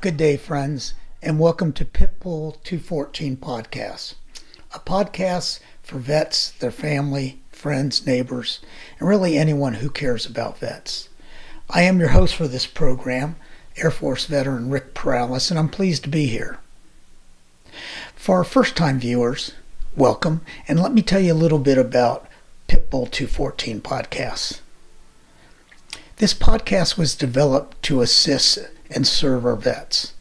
Good day, friends, and welcome to Pitbull 214 Podcast, a podcast for vets, their family, friends, neighbors, and really anyone who cares about vets. I am your host for this program, Air Force veteran Rick Perales, and I'm pleased to be here. For our first-time viewers, welcome, and let me tell you a little bit about Pitbull 214 Podcast. This podcast was developed to assist and serve our vets.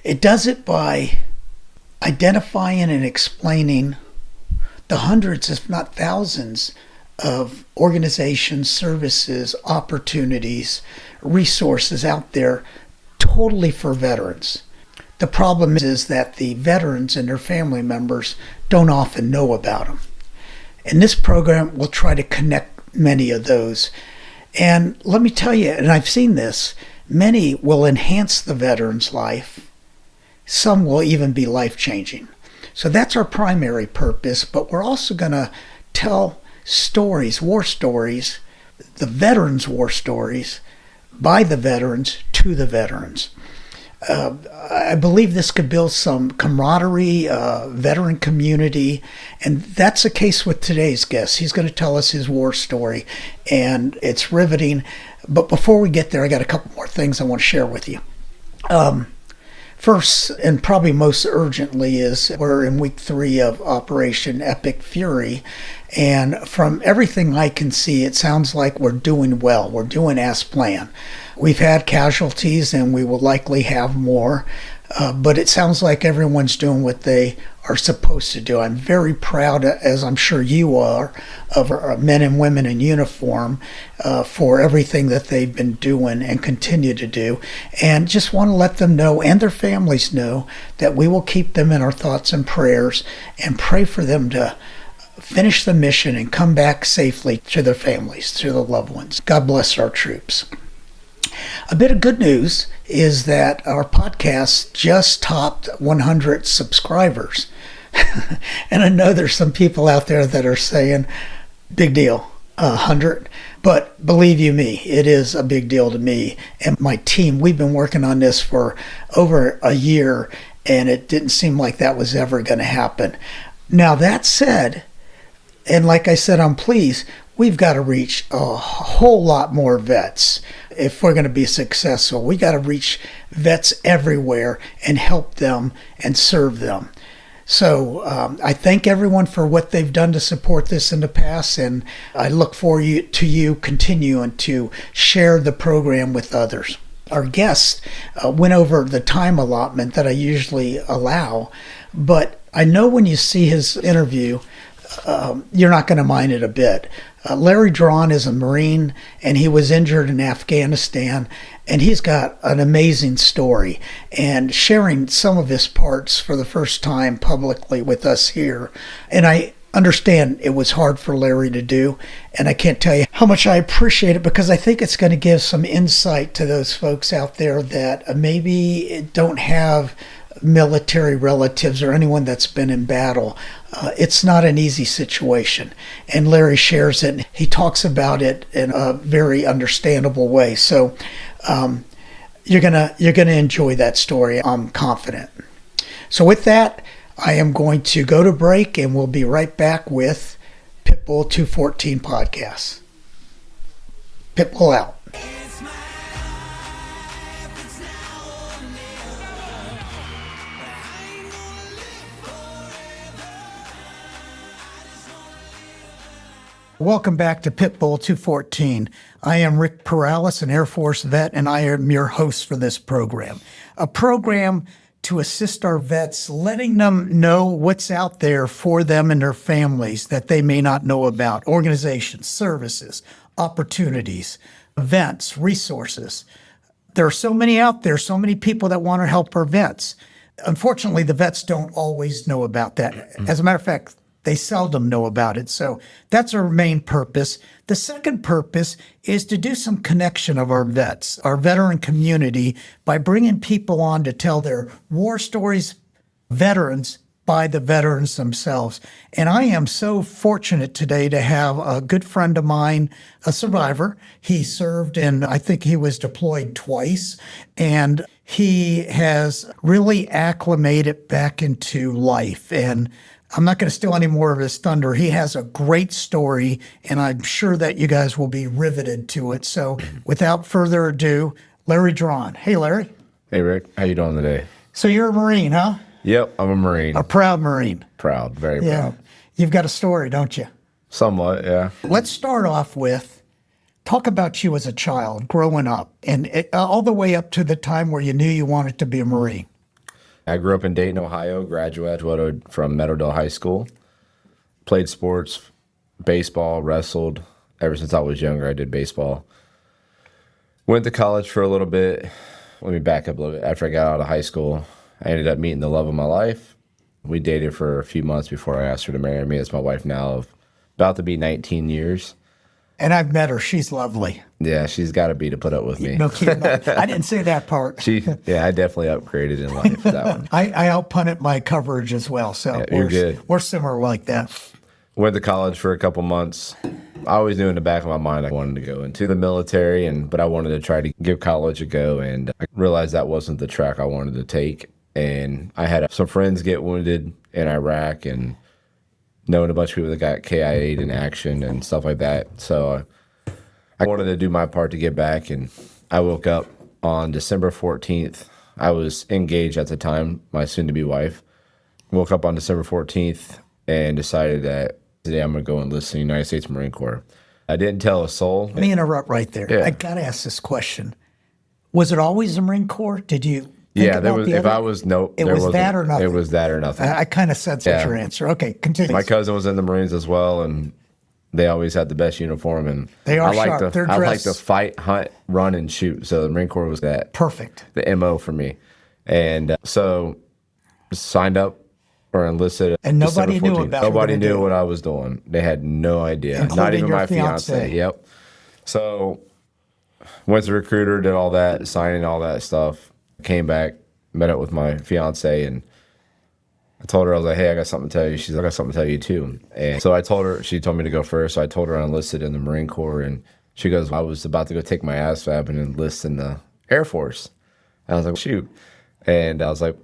It does it by identifying and explaining the hundreds, if not thousands, of organizations, services, opportunities, resources out there totally for veterans. The problem is that the veterans and their family members don't often know about them. And this program will try to connect many of those. And let me tell you, and I've seen this, many will enhance the veteran's life. Some will even be life-changing. So that's our primary purpose, but we're also going to tell stories, war stories, the veterans' war stories, by the veterans to the veterans. I believe this could build some camaraderie, veteran community, and that's the case with today's guest. He's going to tell us his war story, and it's riveting. But before we get there, I got a couple more things I want to share with you. First, and probably most urgently, is we're in week 3 of Operation Epic Fury, and from everything I can see, it sounds like we're doing well. We're doing as planned. We've had casualties, and we will likely have more, but it sounds like everyone's doing what they are supposed to do. I'm very proud, as I'm sure you are, of our men and women in uniform for everything that they've been doing and continue to do, and just want to let them know, and their families know, that we will keep them in our thoughts and prayers and pray for them to finish the mission and come back safely to their families, to their loved ones. God bless our troops. A bit of good news is that our podcast just topped 100 subscribers. And I know there's some people out there that are saying, big deal, 100. But believe you me, it is a big deal to me and my team. We've been working on this for over a year, and it didn't seem like that was ever going to happen. Now, that said, and like I said, I'm pleased, we've got to reach a whole lot more vets if we're going to be successful. We got to reach vets everywhere and help them and serve them. So I thank everyone for what they've done to support this in the past, and I look forward to you continuing to share the program with others. Our guest went over the time allotment that I usually allow, but I know when you see his interview, you're not going to mind it a bit. Larry Draughn is a Marine, and he was injured in Afghanistan, and he's got an amazing story. And sharing some of his parts for the first time publicly with us here, and I understand it was hard for Larry to do, and I can't tell you how much I appreciate it, because I think it's going to give some insight to those folks out there that maybe don't have military relatives or anyone that's been in battle. It's not an easy situation, and Larry shares it. He talks about it in a very understandable way. So you're gonna enjoy that story, I'm confident. So with that, I am going to go to break, and we'll be right back with Pitbull 214 Podcast. Pitbull out. Welcome back to Pitbull 214. I am Rick Perales, an Air Force vet, and I am your host for this program. A program to assist our vets, letting them know what's out there for them and their families that they may not know about. Organizations, services, opportunities, events, resources. There are so many out there, so many people that want to help our vets. Unfortunately, the vets don't always know about that. As a matter of fact, they seldom know about it. So that's our main purpose. The second purpose is to do some connection of our vets, our veteran community, by bringing people on to tell their war stories, veterans, by the veterans themselves. And I am so fortunate today to have a good friend of mine, a survivor. He served in, I think he was deployed twice, and he has really acclimated back into life. And I'm not going to steal any more of his thunder. He has a great story, and I'm sure that you guys will be riveted to it. So without further ado, Larry Draughn. Hey, Larry. Hey, Rick. How you doing today? So you're a Marine, huh? Yep, I'm a Marine. A proud Marine. Proud, very Yeah. proud. You've got a story, don't you? Somewhat, yeah. Let's start off with talk about you as a child growing up and all the way up to the time where you knew you wanted to be a Marine. I grew up in Dayton, Ohio, graduated from Meadowdale High School. Played sports, baseball, wrestled. Ever since I was younger, I did baseball. Went to college for a little bit. Let me back up a little bit. After I got out of high school, I ended up meeting the love of my life. We dated for a few months before I asked her to marry me. It's my wife now of about to be 19 years. And I've met her. She's lovely. Yeah, she's got to be to put up with me. No kidding. I didn't say that part. Yeah, I definitely upgraded in life with that one. I outpunted my coverage as well. So You're good. We're similar like that. Went to college for a couple months. I always knew in the back of my mind I wanted to go into the military, but I wanted to try to give college a go, and I realized that wasn't the track I wanted to take. And I had some friends get wounded in Iraq, and knowing a bunch of people that got KIA'd in action and stuff like that. So I wanted to do my part to get back, and I woke up on December 14th. I was engaged at the time, my soon-to-be wife. Woke up on December 14th and decided that today I'm going to go enlist in the United States Marine Corps. I didn't tell a soul. Let me interrupt right there. Yeah. I got to ask this question. Was it always the Marine Corps? Did you Yeah, there was. If I was nope, it was that or nothing. It was that or nothing. I kind of sensed your answer. Okay, continue. My cousin was in the Marines as well, and they always had the best uniform. And they are I like sharp. They're I like dressed to fight, hunt, run, and shoot. So the Marine Corps was that perfect. The MO for me, and so signed up or enlisted. And nobody knew about Nobody knew what I was doing. They had no idea. Including Not even your my fiance. Yep. So went to recruiter, did all that, signing all that stuff. Came back, met up with my fiance, and I told her, I was like, hey, I got something to tell you. She's like, I got something to tell you too. And so I told her, she told me to go first. So I told her I enlisted in the Marine Corps, and she goes, I was about to go take my ASVAB and enlist in the Air Force. And I was like, shoot. And I was like,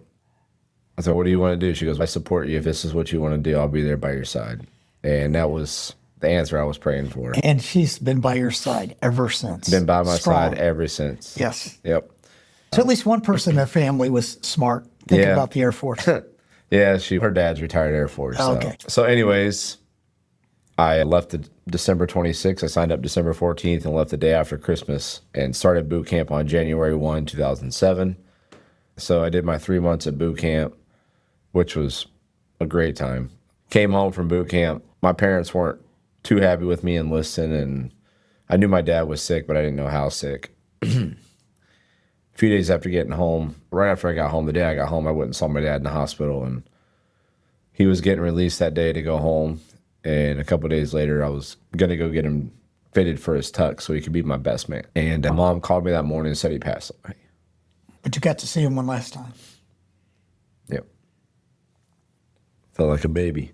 what do you want to do? She goes, I support you. If this is what you want to do, I'll be there by your side. And that was the answer I was praying for. And she's been by your side ever since. Been by my side ever since. Yes. Yep. So at least one person in their family was smart thinking about the Air Force. Yeah, her dad's retired Air Force. Okay. So anyways, I left December 26th. I signed up December 14th and left the day after Christmas and started boot camp on January 1, 2007. So I did my 3 months at boot camp, which was a great time. Came home from boot camp. My parents weren't too happy with me enlisting, and I knew my dad was sick, but I didn't know how sick. A few days after getting home, right after I got home, the day I got home, I went and saw my dad in the hospital, and he was getting released that day to go home. And a couple of days later, I was going to go get him fitted for his tux so he could be my best man. And my mom called me that morning and said he passed away. But you got to see him one last time. Yep. Felt like a baby.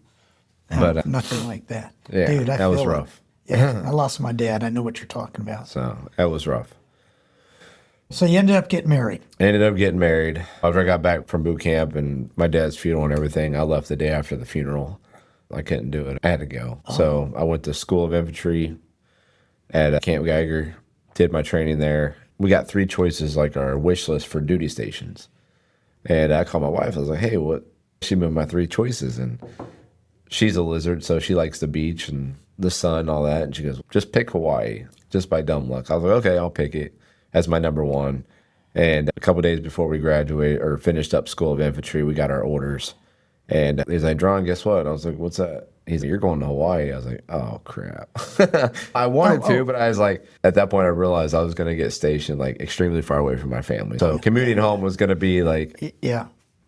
No, but nothing like that. Yeah, dude, that was rough. Yeah, I lost my dad. I know what you're talking about. So that was rough. So you ended up getting married. I ended up getting married. After I got back from boot camp and my dad's funeral and everything, I left the day after the funeral. I couldn't do it. I had to go. Oh. So I went to School of Infantry at Camp Geiger, did my training there. We got 3 choices, like our wish list for duty stations. And I called my wife. I was like, hey, what? She moved my 3 choices. And she's a lizard, so she likes the beach and the sun and all that. And she goes, just pick Hawaii, just by dumb luck. I was like, okay, I'll pick it as my number 1. And a couple days before we graduated or finished up School of Infantry, we got our orders. And he's like, Draughn, guess what? I was like, what's that? He's like, you're going to Hawaii. I was like, oh, crap. I wanted to, but I was like, at that point, I realized I was going to get stationed like extremely far away from my family. So commuting home was going to be like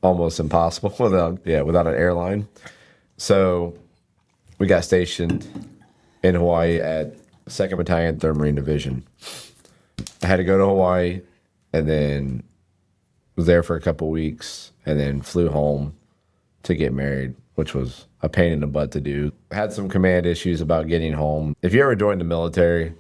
almost impossible without an airline. So we got stationed in Hawaii at 2nd Battalion, 3rd Marine Division. I had to go to Hawaii and then was there for a couple weeks and then flew home to get married, which was a pain in the butt to do. I had some command issues about getting home. If you ever join the military,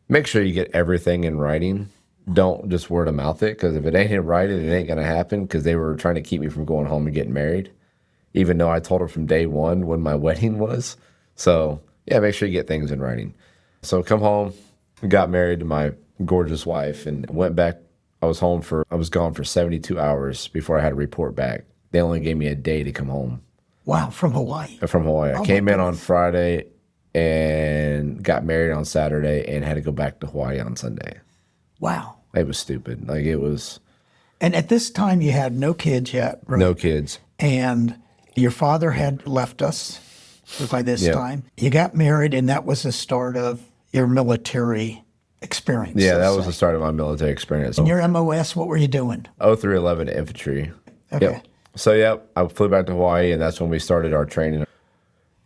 make sure you get everything in writing don't just word of mouth it, because if it ain't in writing, it ain't going to happen, because they were trying to keep me from going home and getting married, even though I told her from day one when my wedding was. So, yeah, make sure you get things in writing. So come home, got married to my gorgeous wife, and went back. I was gone for 72 hours before I had to report back. They only gave me a day to come home. Wow, from Hawaii. From Hawaii. Oh, I came in on Friday and got married on Saturday and had to go back to Hawaii on Sunday. Wow. It was stupid. Like, it was. And at this time, you had no kids yet, right? No kids. And your father had left us by this time. You got married, and that was the start of your military experience. Yeah, that was the start of my military experience. And your MOS, what were you doing? 0311 infantry. Okay. Yep. So, I flew back to Hawaii, and that's when we started our training.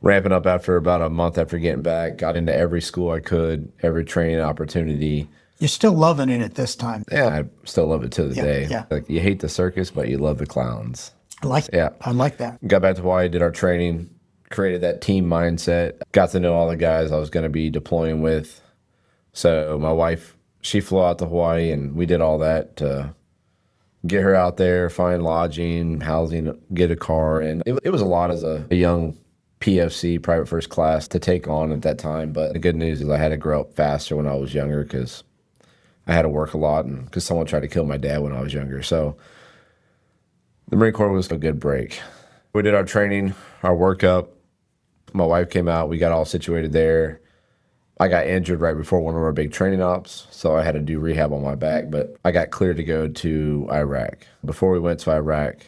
Ramping up after about a month after getting back, got into every school I could, every training opportunity. You're still loving it at this time. Yeah, I still love it to the day. Yeah. Like, you hate the circus, but you love the clowns. I like that. Yeah. I like that. Got back to Hawaii, did our training, created that team mindset, got to know all the guys I was going to be deploying with. So my wife, she flew out to Hawaii, and we did all that to get her out there, find lodging, housing, get a car. And it was a lot as a young PFC, private first class, to take on at that time. But the good news is I had to grow up faster when I was younger, because I had to work a lot, and because someone tried to kill my dad when I was younger. So the Marine Corps was a good break. We did our training, our workup. My wife came out. We got all situated there. I got injured right before one of our big training ops, so I had to do rehab on my back, but I got cleared to go to Iraq. Before we went to Iraq,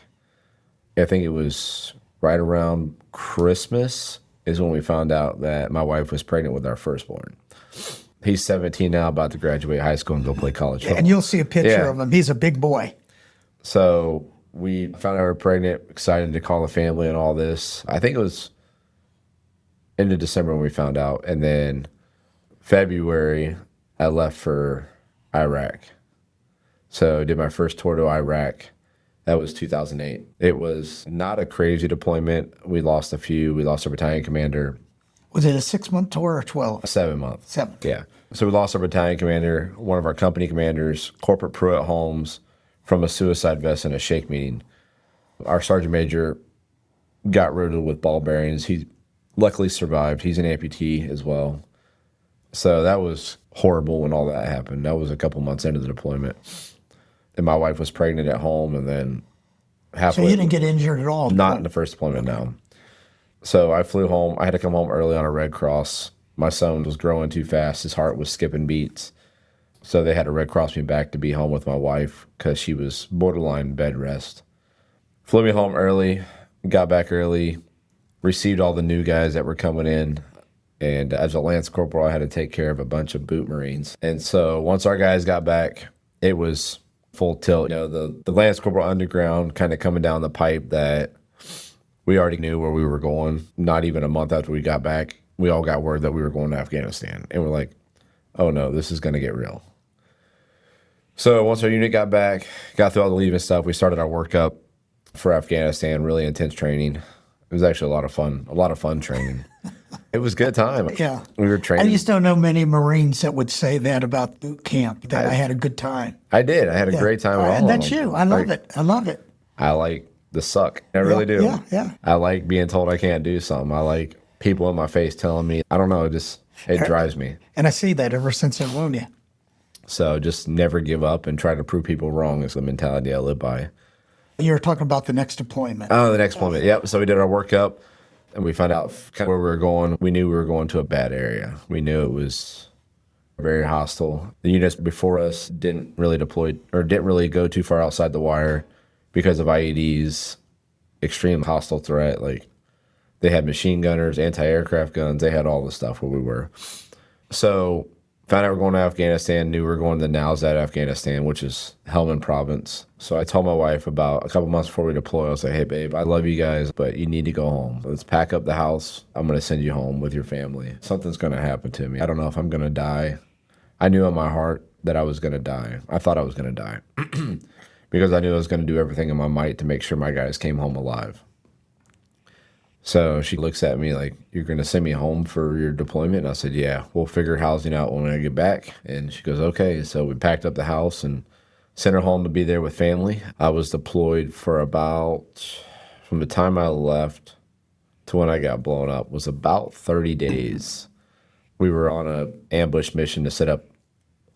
I think it was right around Christmas is when we found out that my wife was pregnant with our firstborn. He's 17 now, about to graduate high school and go play college football. And you'll see a picture of him. He's a big boy. So we found out we were pregnant, excited to call the family and all this. I think it was into December when we found out. And then February, I left for Iraq. So I did my first tour to Iraq. That was 2008. It was not a crazy deployment. We lost a few. We lost our battalion commander. Was it a 6-month tour or 12? 7 months. 7. Yeah. So we lost our battalion commander, one of our company commanders, Corporal Pruitt Holmes, from a suicide vest in a shake meeting. Our sergeant major got riddled with ball bearings. He luckily survived. He's an amputee as well. So that was horrible when all that happened. That was a couple months into the deployment. And my wife was pregnant at home, and then halfway. So you didn't get injured at all? Not in the first deployment, no. So I flew home. I had to come home early on a Red Cross. My son was growing too fast. His heart was skipping beats. So they had to Red Cross me back to be home with my wife because she was borderline bed rest. Flew me home early, got back early, received all the new guys that were coming in. And as a Lance Corporal, I had to take care of a bunch of boot Marines. And so once our guys got back, it was full tilt. You know, the Lance Corporal underground kind of coming down the pipe that we already knew where we were going. Not even a month after we got back, we all got word that we were going to Afghanistan. And we're like, oh no, this is going to get real. So once our unit got back, got through all the leave and stuff, we started our workup for Afghanistan, really intense training. It was actually a lot of fun training. It was a good time. Yeah. We were training. I just don't know many Marines that would say that about boot camp, that I had a good time. I did. I had a great time with all And of that's them. you. I love it. I love it. I like the suck. I really do. Yeah. I like being told I can't do something. I like people in my face telling me, I don't know, it drives me. And I see that ever since I known you. So just never give up and try to prove people wrong is the mentality I live by. You were talking about the next deployment. Oh, the next deployment. Yep. So we did our workup and we found out kind of where we were going. We knew we were going to a bad area. We knew it was very hostile. The units before us didn't really deploy or didn't really go too far outside the wire because of IEDs, extreme hostile threat. Like they had machine gunners, anti-aircraft guns. They had all the stuff where we were. So found out we're going to Afghanistan, knew we were going to Nowzat, Afghanistan, which is Helmand province. So I told my wife about a couple months before we deploy, I was like, hey, babe, I love you guys, but you need to go home. Let's pack up the house. I'm going to send you home with your family. Something's going to happen to me. I don't know if I'm going to die. I knew in my heart that I was going to die. I thought I was going to die because I knew I was going to do everything in my might to make sure my guys came home alive. So she looks at me like, "You're going to send me home for your deployment?" And I said, "Yeah, we'll figure housing out when I get back." And she goes, "Okay." So we packed up the house and sent her home to be there with family. I was deployed for about, from the time I left to when I got blown up, was about 30 days. We were on a ambush mission to set up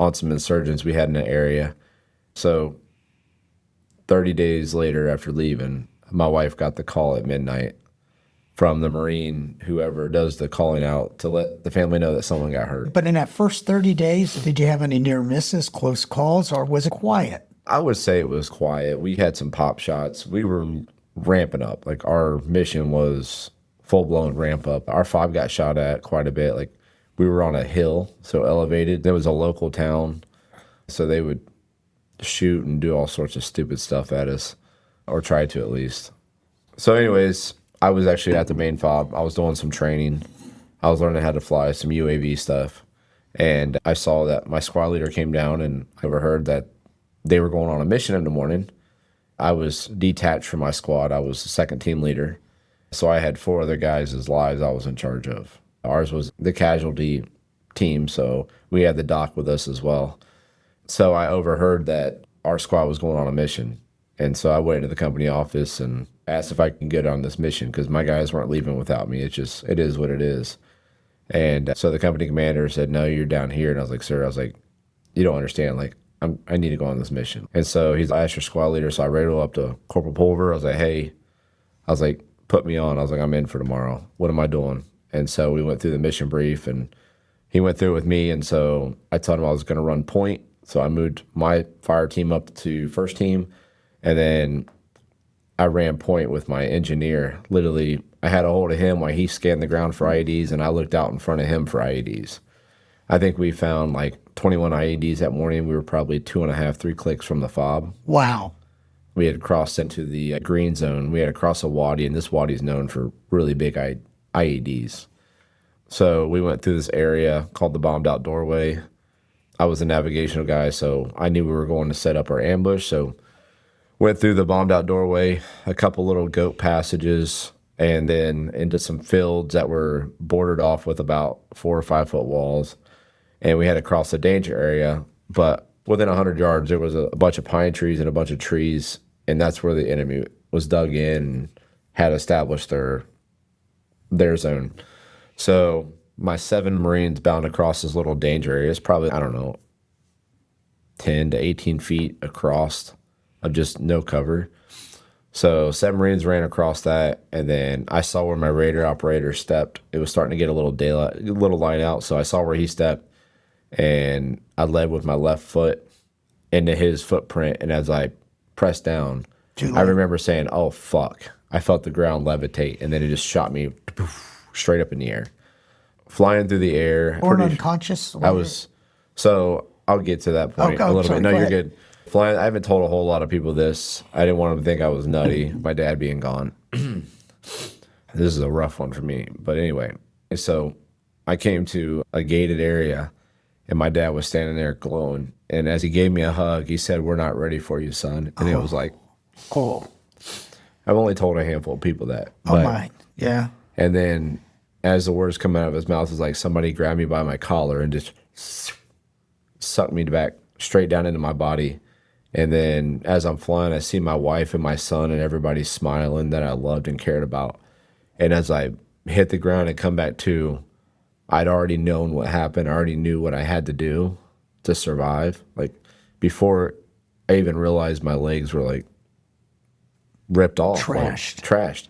on some insurgents we had in the area. So 30 days later after leaving, my wife got the call at midnight from the Marine, whoever does the calling out, to let the family know that someone got hurt. But in that first 30 days, did you have any near misses, close calls, or was it quiet? I would say it was quiet. We had some pop shots. We were ramping up. Like, our mission was full-blown ramp up. Our fob got shot at quite a bit. Like, we were on a hill, so elevated. There was a local town, so they would shoot and do all sorts of stupid stuff at us, or try to at least. So anyways, I was actually at the main fob. I was doing some training. I was learning how to fly some UAV stuff. And I saw that my squad leader came down, and I overheard that they were going on a mission in the morning. I was detached from my squad. I was the second team leader. So I had 4 other guys' lives I was in charge of. Ours was the casualty team, so we had the doc with us as well. So I overheard that our squad was going on a mission. And so I went to the company office and asked if I can get on this mission, because my guys weren't leaving without me. It is what it is. And so the company commander said, "No, you're down here." And I was like, "Sir," I was like, "You don't understand. Like, I need to go on this mission." And so he's like, "I asked your squad leader." So I radioed up to Corporal Pulver. I was like, "Hey," I was like, "Put me on." I was like, "I'm in for tomorrow. What am I doing?" And so we went through the mission brief, and he went through with me. And so I told him I was going to run point. So I moved my fire team up to first team. And then I ran point with my engineer. Literally, I had a hold of him while he scanned the ground for IEDs, and I looked out in front of him for IEDs. I think we found like 21 IEDs that morning. We were probably 2.5, 3 clicks from the fob. Wow. We had crossed into the green zone. We had to cross a wadi, and this wadi is known for really big IEDs. So we went through this area called the bombed out doorway. I was a navigational guy, so I knew we were going to set up our ambush. So went through the bombed out doorway, a couple little goat passages, and then into some fields that were bordered off with about 4 or 5 foot walls. And we had to cross the danger area. But within 100 yards, there was a bunch of pine trees and a bunch of trees. And that's where the enemy was dug in and had established their zone. So my 7 Marines bound across this little danger area. It's probably, I don't know, 10 to 18 feet across of just no cover. So 7 Marines ran across that, and then I saw where my radar operator stepped. It was starting to get a little daylight, a little light out, so I saw where he stepped, and I led with my left foot into his footprint, and as I pressed down, I remember saying, "Oh, fuck." I felt the ground levitate, and then it just shot me straight up in the air. Flying through the air. Born unconscious? So I'll get to that point a little bit. No, you're good. Flying, I haven't told a whole lot of people this. I didn't want them to think I was nutty, my dad being gone. This is a rough one for me. But anyway, so I came to a gated area, and my dad was standing there glowing. And as he gave me a hug, he said, "We're not ready for you, son." And it was like, cool. I've only told a handful of people that. Oh, my. Yeah. And then as the words come out of his mouth, it was like somebody grabbed me by my collar and just sucked me back straight down into my body. And then as I'm flying, I see my wife and my son and everybody smiling that I loved and cared about. And as I hit the ground and come back to, I'd already known what happened. I already knew what I had to do to survive. Like, before I even realized my legs were like ripped off. Trashed.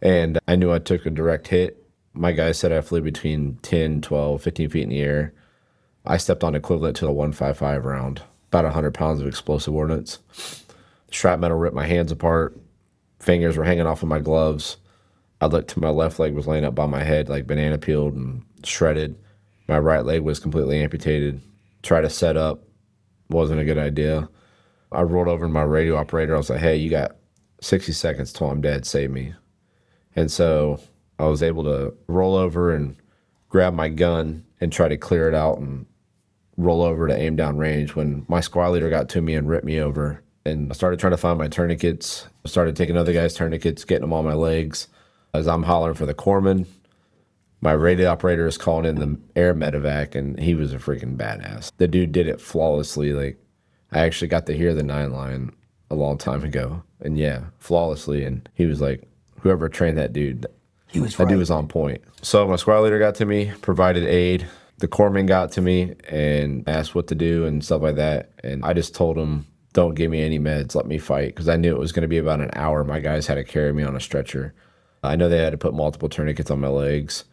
And I knew I took a direct hit. My guy said I flew between 10, 12, 15 feet in the air. I stepped on equivalent to a 155 round. About 100 pounds of explosive ordnance. Shrapnel ripped my hands apart. Fingers were hanging off of my gloves. I looked to my left leg was laying up by my head like banana peeled and shredded. My right leg was completely amputated. Tried to set up. Wasn't a good idea. I rolled over to my radio operator. I was like, "Hey, you got 60 seconds till I'm dead. Save me." And so I was able to roll over and grab my gun and try to clear it out and roll over to aim down range when my squad leader got to me and ripped me over. And I started trying to find my tourniquets. I started taking other guys' tourniquets, getting them on my legs. As I'm hollering for the corpsman, my radio operator is calling in the air medevac, and he was a freaking badass. The dude did it flawlessly. Like, I actually got to hear the 9 line a long time ago, and yeah, flawlessly. And he was like, whoever trained that dude, that dude was on point. So my squad leader got to me, provided aid. The corpsman got to me and asked what to do and stuff like that. And I just told him, don't give me any meds, let me fight, because I knew it was going to be about an hour. My guys had to carry me on a stretcher. I know they had to put multiple tourniquets on my legs.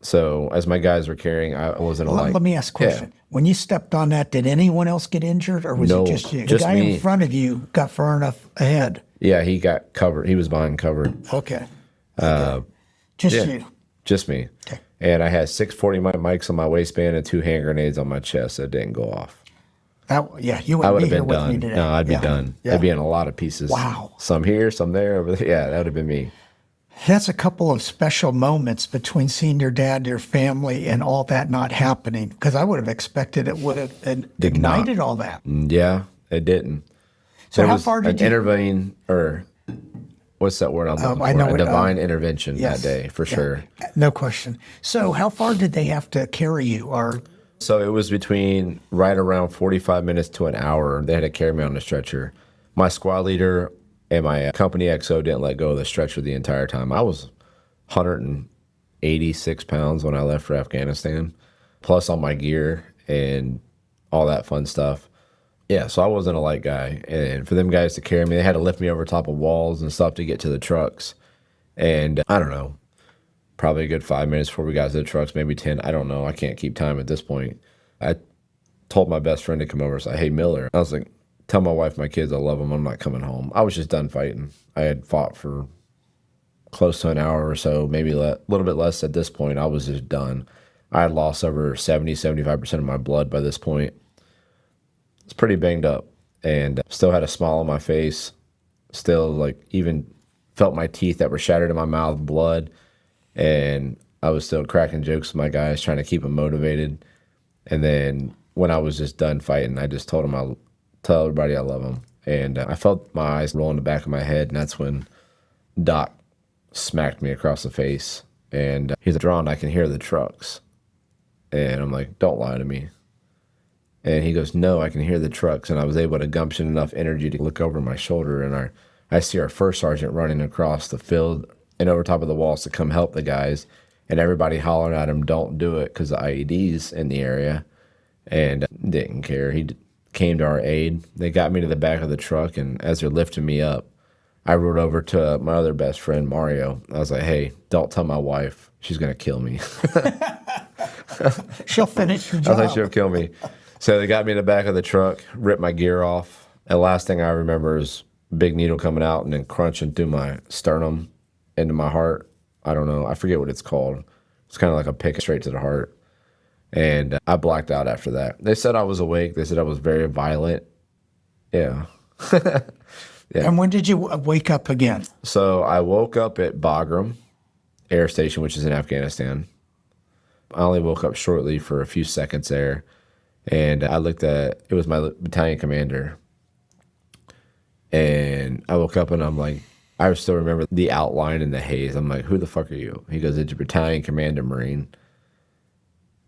So as my guys were carrying, I wasn't like... Let me ask a question. Yeah. When you stepped on that, did anyone else get injured, or was it just you? The guy in front of you got far enough ahead. Yeah, he got covered. He was behind covered. Okay. Just you. Just me. Okay. And I had 640 mics on my waistband and 2 hand grenades on my chest that didn't go off. You wouldn't be here with me today. No, I'd be done. Yeah. I'd be in a lot of pieces. Wow. Some here, some there, over there. Yeah, that would have been me. That's a couple of special moments between seeing your dad, your family, and all that not happening, because I would have expected it would have ignited all that. Yeah, it didn't. So how far did you intervene, or what's that word I'm looking for? I know a divine intervention yes, that day, for sure. No question. So how far did they have to carry you? So it was between right around 45 minutes to an hour. They had to carry me on the stretcher. My squad leader and my company XO didn't let go of the stretcher the entire time. I was 186 pounds when I left for Afghanistan, plus all my gear and all that fun stuff. Yeah, so I wasn't a light guy. And for them guys to carry me, they had to lift me over top of walls and stuff to get to the trucks. And I don't know, probably a good 5 minutes before we got to the trucks, maybe 10. I don't know. I can't keep time at this point. I told my best friend to come over and say, hey, Miller. I was like, tell my wife, my kids, I love them. I'm not coming home. I was just done fighting. I had fought for close to an hour or so, maybe a little bit less at this point. I was just done. I had lost over 70-75% of my blood by this point. It's pretty banged up, and still had a smile on my face. Still, like, even felt my teeth that were shattered in my mouth, blood. And I was still cracking jokes with my guys, trying to keep them motivated. And then when I was just done fighting, I just told them I'll tell everybody I love them. And I felt my eyes roll in the back of my head, and that's when Doc smacked me across the face. And he's like, Draughn, I can hear the trucks. And I'm like, don't lie to me. And he goes, no, I can hear the trucks. And I was able to gumption enough energy to look over my shoulder, and I see our first sergeant running across the field and over top of the walls to come help the guys, and everybody hollering at him, don't do it, because the IED's in the area, and didn't care. He came to our aid. They got me to the back of the truck, and as they're lifting me up, I rode over to my other best friend, Mario. I was like, hey, don't tell my wife. She's going to kill me. She'll finish your job. I was like, she'll kill me. So they got me in the back of the truck, ripped my gear off. And the last thing I remember is big needle coming out and then crunching through my sternum into my heart. I don't know. I forget what it's called. It's kind of like a pick straight to the heart. And I blacked out after that. They said I was awake. They said I was very violent. Yeah. Yeah. And when did you wake up again? So I woke up at Bagram Air Station, which is in Afghanistan. I only woke up shortly for a few seconds there. And I looked at, it was my battalion commander. And I woke up and I'm like, I still remember the outline in the haze. I'm like, who the fuck are you? He goes, it's your battalion commander, Marine.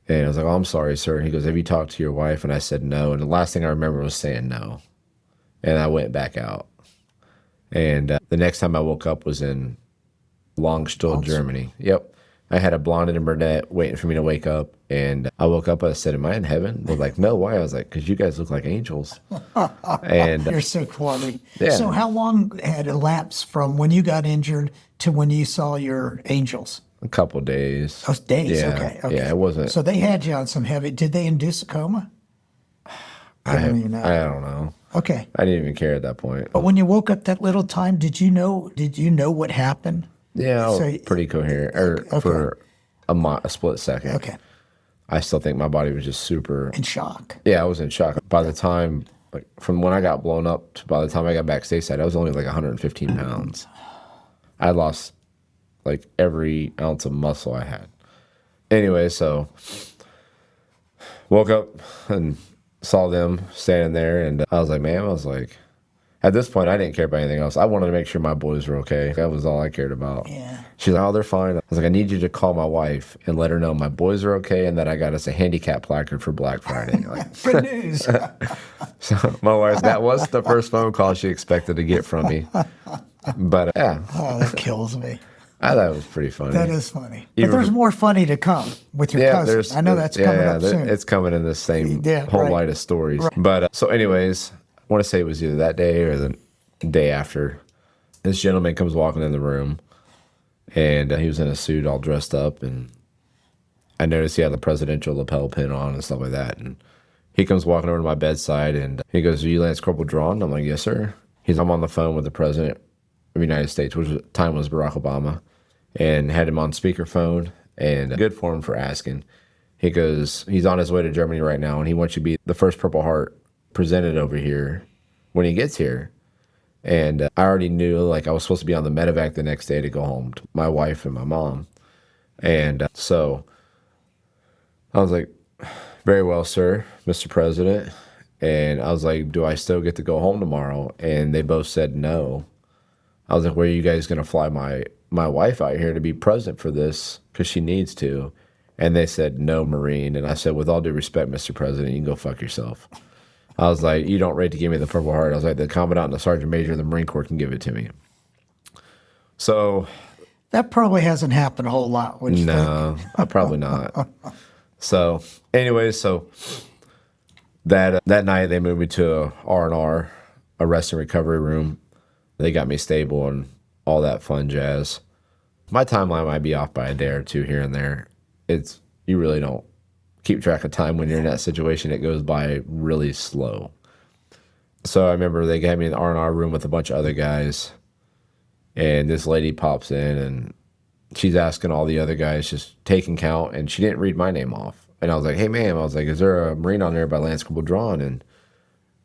And I was like, oh, I'm sorry, sir. He goes, have you talked to your wife? And I said, no. And the last thing I remember was saying no. And I went back out. And the next time I woke up was in Longstuhl, Germany. Yep. I had a blonde and a brunette waiting for me to wake up. And I woke up and I said, am I in heaven? They're like, no, why? I was like, because you guys look like angels. And you're so funny. Yeah. So how long had elapsed from when you got injured to when you saw your angels? A couple days. Oh, days. Yeah. Okay. Yeah, it wasn't. So they had you on some heavy. Did they induce a coma? I don't know. Okay. I didn't even care at that point. But when you woke up that little time, did you know what happened? Yeah, I was pretty coherent. For a split second. Okay. I still think my body was just super in shock. Yeah, I was in shock. By the time, like, from when I got blown up to by the time I got back stateside, I was only like 115 pounds. I lost like every ounce of muscle I had. Anyway, so woke up and saw them standing there, and I was like, man, At this point, I didn't care about anything else. I wanted to make sure my boys were okay. That was all I cared about. Yeah. She's like, oh, they're fine. I was like, I need you to call my wife and let her know my boys are okay and that I got us a handicap placard for Black Friday. Like, Good news. so my wife, that was the first phone call she expected to get from me. But yeah, Oh, that kills me. I thought it was pretty funny. That is funny. Even But there's for- more funny to come with your cousin. I know that's coming up soon. It's coming in the same whole right. light of stories. Right. But so anyways, I want to say it was either that day or the day after. This gentleman comes walking in the room, and he was in a suit all dressed up, and I noticed he had the presidential lapel pin on and stuff like that. And he comes walking over to my bedside, and he goes, "Are you Lance Corporal Draughn?" I'm like, "Yes, sir." I'm on the phone with the president of the United States, which at the time was Barack Obama, and had him on speakerphone, and good for him for asking. He goes, he's on his way to Germany right now, and he wants you to be the first Purple Heart presented over here when he gets here. And I already knew, like, I was supposed to be on the medevac the next day to go home to my wife and my mom. And so I was like, very well, sir, Mr. President. And I was like, do I still get to go home tomorrow? And they both said no. I was like, where are you guys going to fly my wife out here to be present for this? Because she needs to. And they said, no, Marine. And I said, with all due respect, Mr. President, you can go fuck yourself. I was like, you don't rate to give me the Purple Heart. I was like, the Commandant and the Sergeant Major of the Marine Corps can give it to me. So. That probably hasn't happened a whole lot, would you think? No, probably not. So, anyways, that night they moved me to a R&R, a rest and recovery room. They got me stable and all that fun jazz. My timeline might be off by a day or two here and there. You really don't keep track of time when you're in that situation. It goes by really slow. So I remember they got me in the R&R room with a bunch of other guys, and this lady pops in and she's asking all the other guys, just taking count, and she didn't read my name off. And I was like, hey, ma'am, I was like, is there a Marine on there by Lance Corporal Draughn and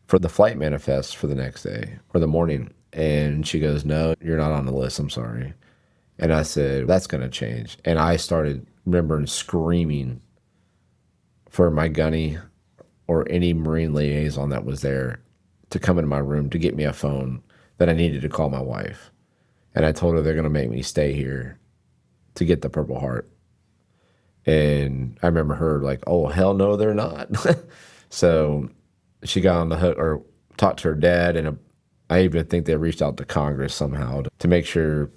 for the flight manifest for the next day or the morning? And she goes, no, you're not on the list. I'm sorry. And I said, that's going to change. And I started remembering screaming for my gunny or any Marine liaison that was there to come into my room to get me a phone that I needed to call my wife. And I told her they're going to make me stay here to get the Purple Heart. And I remember her like, oh, hell no, they're not. So she got on the hook or talked to her dad. And I even think they reached out to Congress somehow to make sure,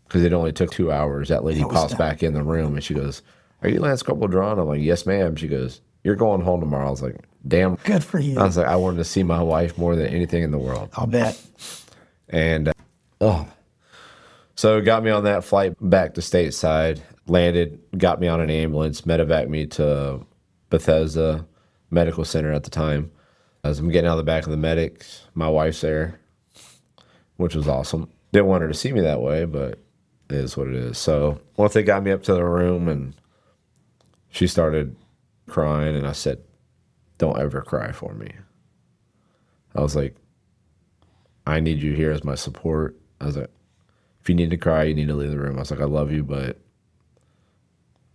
because it only took 2 hours. That lady pops back in the room and she goes, are you Lance Corporal Draughn? I'm like, yes, ma'am. She goes, you're going home tomorrow. I was like, damn. Good for you. I was like, I wanted to see my wife more than anything in the world. I'll bet. And, so it got me on that flight back to stateside, landed, got me on an ambulance, medevac me to Bethesda Medical Center at the time. As I'm getting out of the back of the medic, my wife's there, which was awesome. Didn't want her to see me that way, but it is what it is. So once they got me up to the room and she started crying, and I said, don't ever cry for me. I was like, I need you here as my support. I was like, if you need to cry, you need to leave the room. I was like, I love you, but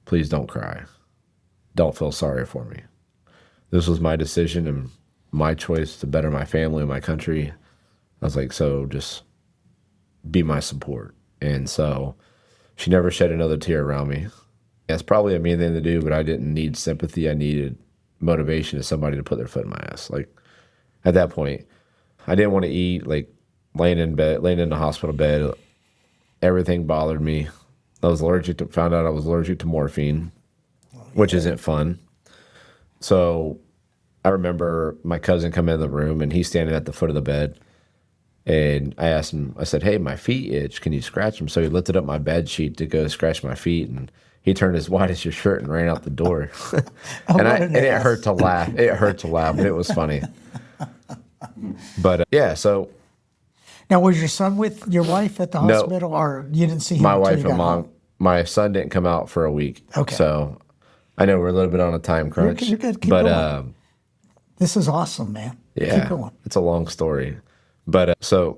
please don't cry. Don't feel sorry for me. This was my decision and my choice to better my family and my country. I was like, so just be my support. And so she never shed another tear around me. That's probably a mean thing to do, but I didn't need sympathy. I needed motivation of somebody to put their foot in my ass. Like, at that point, I didn't want to eat, like laying in the hospital bed. Everything bothered me. Found out I was allergic to morphine, which isn't fun. So I remember my cousin coming in the room and he's standing at the foot of the bed. And I asked him, I said, hey, my feet itch. Can you scratch them? So he lifted up my bed sheet to go scratch my feet. And he turned as white as your shirt and ran out the door. And it hurt to laugh. It hurt to laugh, but it was funny. But yeah, so. Now, was your son with your wife at the hospital, or you didn't see him? My wife and mom. My son didn't come out for a week. Okay. So I know we're a little bit on a time crunch. You're good. Keep going. This is awesome, man. Yeah. Keep going. It's a long story. But so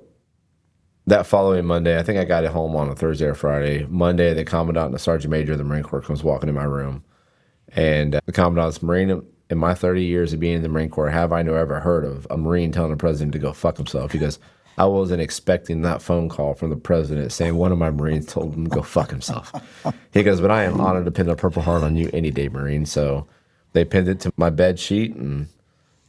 that following Monday, I think I got it home on a Thursday or Friday. Monday, the Commandant and the Sergeant Major of the Marine Corps comes walking in my room. And the Commandant's Marine. In my 30 years of being in the Marine Corps, have I ever heard of a Marine telling the president to go fuck himself? He goes, I wasn't expecting that phone call from the president saying one of my Marines told him to go fuck himself. He goes, but I am honored to pin a Purple Heart on you any day, Marine. So they pinned it to my bed sheet, and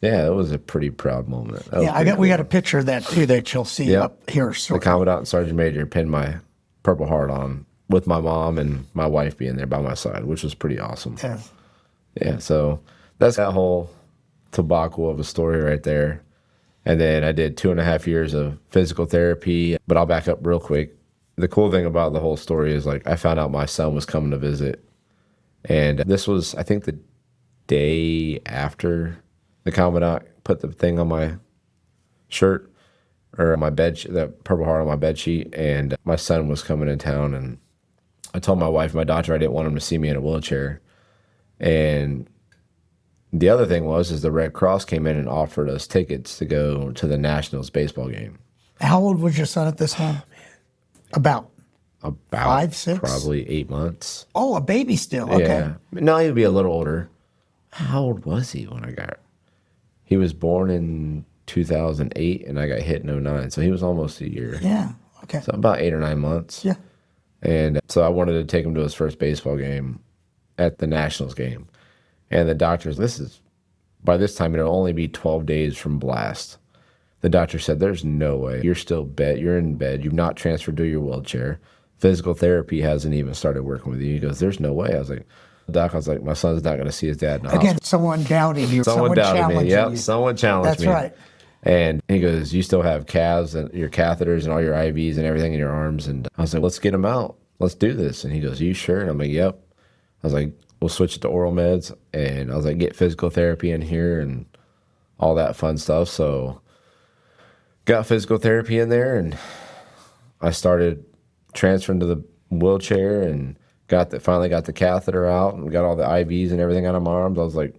yeah, it was a pretty proud moment. Yeah, we got a picture of that too that you'll see up here. The Commandant and Sergeant Major pinned my Purple Heart on with my mom and my wife being there by my side, which was pretty awesome. Yeah. Yeah, so that's that whole tobacco of a story right there. And then I did 2.5 years of physical therapy, but I'll back up real quick. The cool thing about the whole story is like I found out my son was coming to visit. And this was, I think, the day after the Commandant put the thing on my shirt or my bed, the Purple Heart on my bed sheet. And my son was coming in town, and I told my wife, my doctor, I didn't want him to see me in a wheelchair. And the other thing is the Red Cross came in and offered us tickets to go to the Nationals baseball game. How old was your son at this time? Oh, man. About 5, 6? Probably 8 months. Oh, a baby still. Okay. Yeah. No, he'd be a little older. How old was he when I got? He was born in 2008, and I got hit in 2009, so he was almost a year. Yeah. Okay. So about 8 or 9 months. Yeah. And so I wanted to take him to his first baseball game at the Nationals game. And the doctors, by this time, it'll only be 12 days from blast. The doctor said, there's no way. You're in bed. You've not transferred to your wheelchair. Physical therapy hasn't even started working with you. He goes, there's no way. I was like, Doc, my son's not going to see his dad in the hospital. Someone doubted you. Someone doubted me. Yep, someone challenged me. That's right. And he goes, you still have calves and your catheters and all your IVs and everything in your arms. And I was like, let's get them out. Let's do this. And he goes, are you sure? And I'm like, yep. I was like, we'll switch it to oral meds. And I was like, get physical therapy in here and all that fun stuff. So got physical therapy in there, and I started transferring to the wheelchair and finally got the catheter out and got all the IVs and everything out of my arms. I was like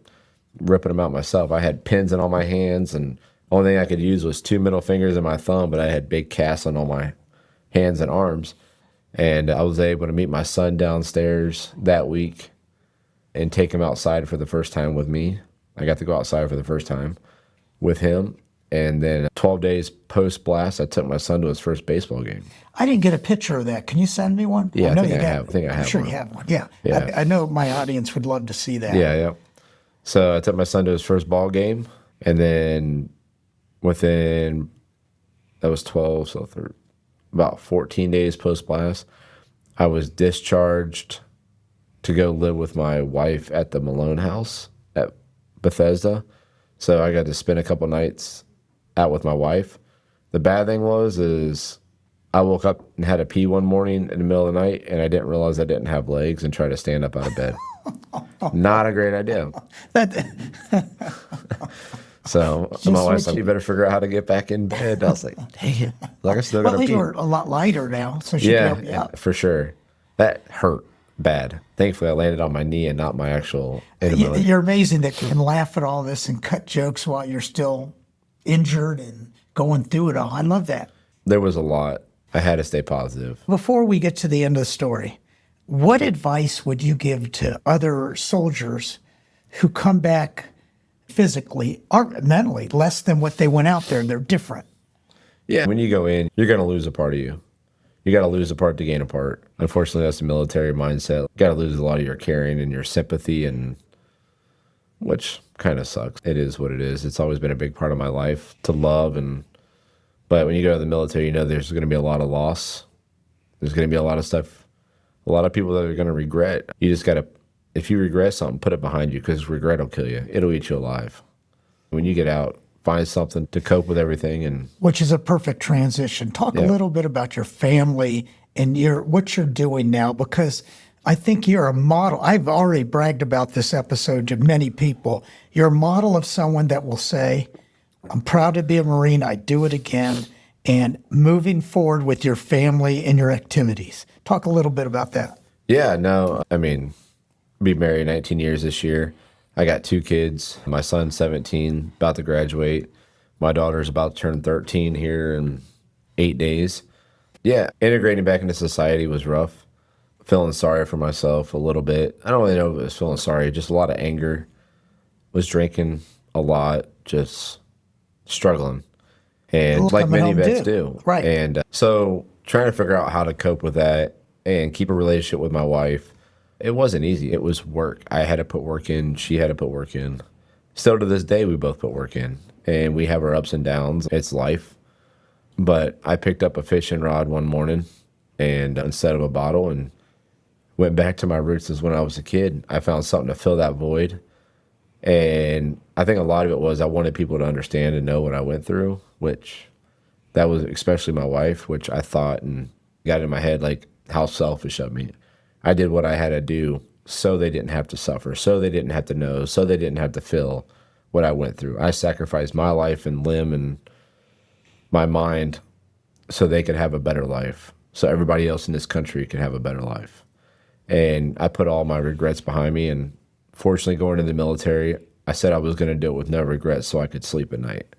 ripping them out myself. I had pins in all my hands, and the only thing I could use was 2 middle fingers and my thumb, but I had big casts on all my hands and arms. And I was able to meet my son downstairs that week and take him outside for the first time with me. I got to go outside for the first time with him. And then 12 days post-blast, I took my son to his first baseball game. I didn't get a picture of that. Can you send me one? Yeah, I think I have one. I'm sure you have one. Yeah. I know my audience would love to see that. Yeah. So I took my son to his first ball game. And then that was 12, so about 14 days post-blast, I was discharged to go live with my wife at the Malone house at Bethesda. So I got to spend a couple nights out with my wife. The bad thing is I woke up and had to pee one morning in the middle of the night, and I didn't realize I didn't have legs and tried to stand up out of bed. Not a great idea. So my wife's like, you better figure out how to get back in bed. I was like, dang it. Like I still got to pee. You're a lot lighter now, so she can help you out. For sure. That hurt bad. Thankfully, I landed on my knee and not my actual inability. You're amazing that you can laugh at all this and cut jokes while you're still injured and going through it all. I love that. There was a lot. I had to stay positive. Before we get to the end of the story, what advice would you give to other soldiers who come back physically or mentally less than what they went out there? They're different. Yeah. When you go in, you're going to lose a part of you. You got to lose a part to gain a part. Unfortunately, that's the military mindset. You got to lose a lot of your caring and your sympathy, and which kind of sucks. It is what it is. It's always been a big part of my life to love, but when you go to the military, you know there's going to be a lot of loss. There's going to be a lot of stuff, a lot of people that are going to regret. You just got to, if you regret something, put it behind you, because regret will kill you. It'll eat you alive. When you get out, find something to cope with everything. Which is a perfect transition. Talk a little bit about your family and what you're doing now, because I think you're a model. I've already bragged about this episode to many people. You're a model of someone that will say, I'm proud to be a Marine, I do it again, and moving forward with your family and your activities. Talk a little bit about that. Yeah, no, I mean, be married 19 years this year. I got 2 kids. My son's 17, about to graduate. My daughter's about to turn 13 here in 8 days. Yeah, integrating back into society was rough. Feeling sorry for myself a little bit. I don't really know if it was feeling sorry, just a lot of anger. Was drinking a lot, just struggling. and like coming many home vets too. do. Right. And so trying to figure out how to cope with that and keep a relationship with my wife, it wasn't easy. It was work. I had to put work in. She had to put work in. Still to this day, we both put work in, and we have our ups and downs. It's life. But I picked up a fishing rod one morning and instead of a bottle, and went back to my roots as when I was a kid. I found something to fill that void. And I think a lot of it was I wanted people to understand and know what I went through, which that was especially my wife, which I thought and got in my head like how selfish of me. I did what I had to do so they didn't have to suffer, so they didn't have to know, so they didn't have to feel what I went through. I sacrificed my life and limb and my mind so they could have a better life, so everybody else in this country could have a better life. And I put all my regrets behind me. And fortunately, going into the military, I said I was going to do it with no regrets so I could sleep at night.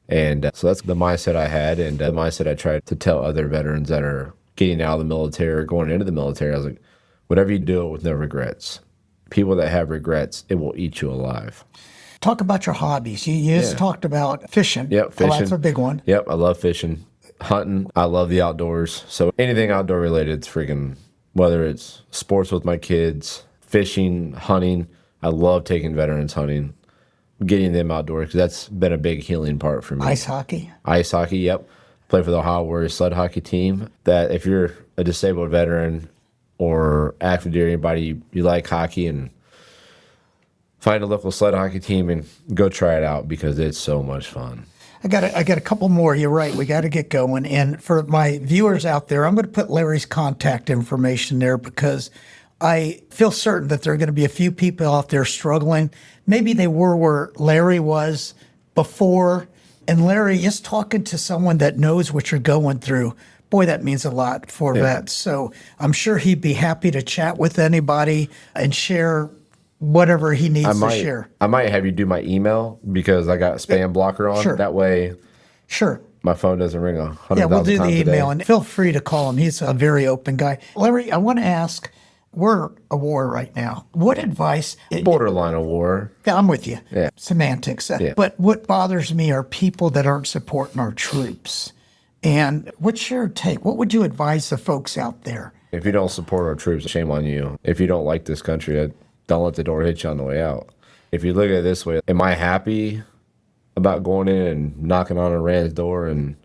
And so that's the mindset I had, and the mindset I tried to tell other veterans that are getting out of the military or going into the military. I was like, whatever you do it with no regrets. People that have regrets, it will eat you alive. Talk about your hobbies. You just talked about fishing. Yep, fishing. Well, that's a big one. Yep, I love fishing. Hunting, I love the outdoors. So anything outdoor related, it's freaking, whether it's sports with my kids, fishing, hunting. I love taking veterans hunting, getting them outdoors, because that's been a big healing part for me. Ice hockey. Ice hockey, yep. Play for the Ohio Warriors sled hockey team. That if you're a disabled veteran or active duty, anybody, you like hockey, and find a local sled hockey team and go try it out because it's so much fun. I got a couple more. You're right. We got to get going. And for my viewers out there, I'm going to put Larry's contact information there because I feel certain that there are going to be a few people out there struggling. Maybe they were where Larry was before. And Larry, just talking to someone that knows what you're going through, boy, that means a lot for vets. So I'm sure he'd be happy to chat with anybody and share whatever he needs to share. I might have you do my email because I got a spam blocker on. Sure. That way my phone doesn't ring 100,000 times. Yeah, we'll do the email, a day. and feel free to call him. He's a very open guy. Larry, I want to ask, we're at war right now. What advice? Borderline a war. Yeah, I'm with you. Yeah. Semantics. But what bothers me are people that aren't supporting our troops. And what's your take? What would you advise the folks out there? If you don't support our troops, shame on you. If you don't like this country, don't let the door hit you on the way out. If you look at it this way, am I happy about going in and knocking on Iran's door and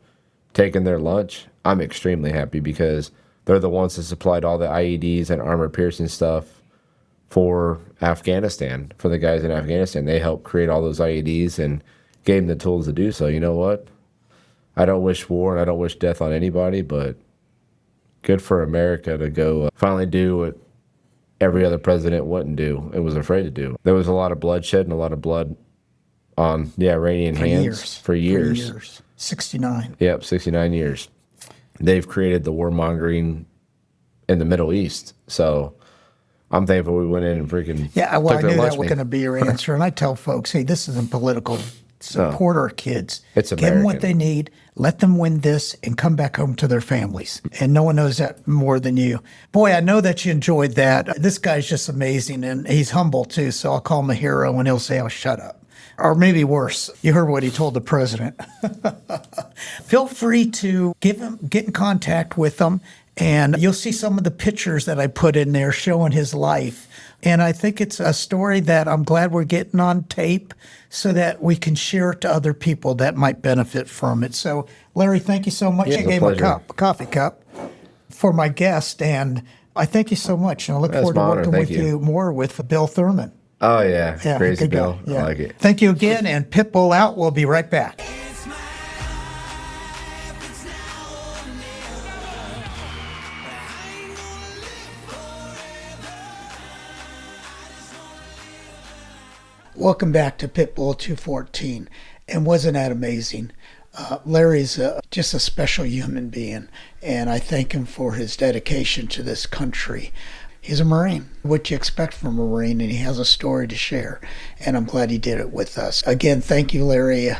taking their lunch? I'm extremely happy because they're the ones that supplied all the IEDs and armor-piercing stuff for Afghanistan, for the guys in Afghanistan. They helped create all those IEDs and gave them the tools to do so. You know what? I don't wish war and I don't wish death on anybody, but good for America to go finally do what every other president wouldn't do and was afraid to do. There was a lot of bloodshed and a lot of blood on the Iranian hands for years. 69. Yep, 69 years. They've created the warmongering in the Middle East. So I'm thankful we went in and freaking Yeah, well, I took their knew lunch that was meat. going to be your answer. And I tell folks, hey, this isn't political. Support our kids. It's Give them what American. they need. Let them win this and come back home to their families. And no one knows that more than you. Boy, I know that you enjoyed that. This guy's just amazing, and he's humble too. So I'll call him a hero, and he'll say, "Oh, shut up." Or maybe worse. You heard what he told the president. Feel free to get in contact with him, and you'll see some of the pictures that I put in there showing his life. And I think it's a story that I'm glad we're getting on tape so that we can share it to other people that might benefit from it. So, Larry, thank you so much. Yeah, I it's a gave him pleasure. a coffee cup for my guest, and I thank you so much. And I look That's forward to my honor. working Thank with you. you more with Bill Thurman. Oh, yeah. Crazy good guy. Bill. Yeah. I like it. Thank you again, and Pitbull out. We'll be right back. Welcome back to Pitbull 214. And wasn't that amazing? Larry's just a special human being, and I thank him for his dedication to this country. He's a Marine, what you expect from a Marine, and he has a story to share, and I'm glad he did it with us. Again, thank you, Larry.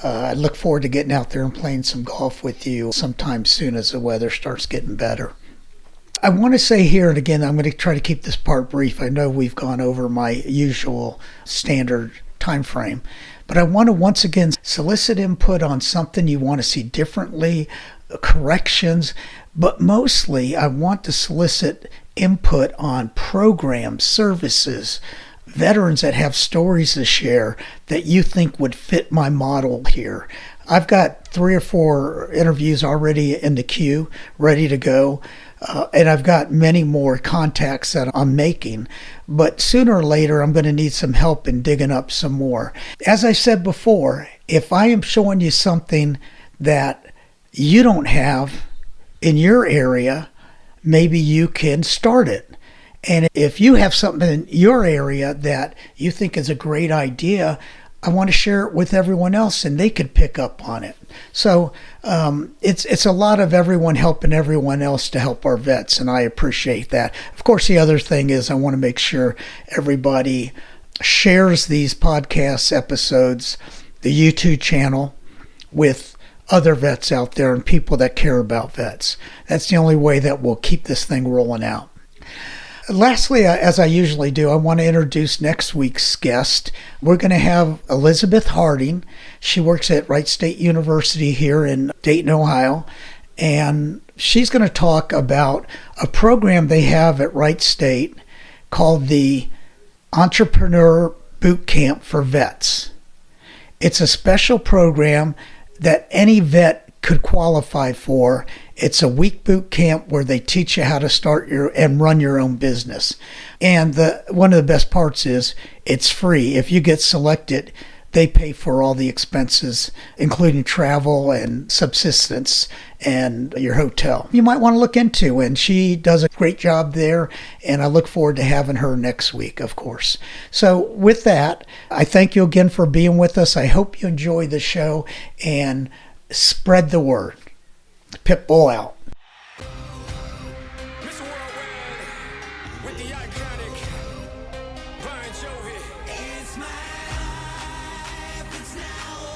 I look forward to getting out there and playing some golf with you sometime soon as the weather starts getting better. I want to say here, and again, I'm going to try to keep this part brief. I know we've gone over my usual standard time frame. But I want to once again solicit input on something you want to see differently, corrections, but mostly I want to solicit input on programs, services, veterans that have stories to share that you think would fit my model here. I've got 3 or 4 interviews already in the queue, ready to go. And I've got many more contacts that I'm making. But sooner or later, I'm going to need some help in digging up some more. As I said before, if I am showing you something that you don't have in your area, maybe you can start it. And if you have something in your area that you think is a great idea, I want to share it with everyone else and they could pick up on it. So it's a lot of everyone helping everyone else to help our vets, and I appreciate that. Of course, the other thing is I want to make sure everybody shares these podcast episodes, the YouTube channel, with other vets out there and people that care about vets. That's the only way that we'll keep this thing rolling out. Lastly, as I usually do, I want to introduce next week's guest. We're going to have Elizabeth Harding. She works at Wright State University here in Dayton, Ohio, and she's going to talk about a program they have at Wright State called the Entrepreneur Boot Camp for Vets. It's a special program that any vet could qualify for. It's a week boot camp where they teach you how to start and run your own business. And one of the best parts is it's free. If you get selected, they pay for all the expenses, including travel and subsistence and your hotel. You might want to look into, and she does a great job there, and I look forward to having her next week, of course. So with that, I thank you again for being with us. I hope you enjoy the show, and spread the word. Pitbull out. It's my life, it's now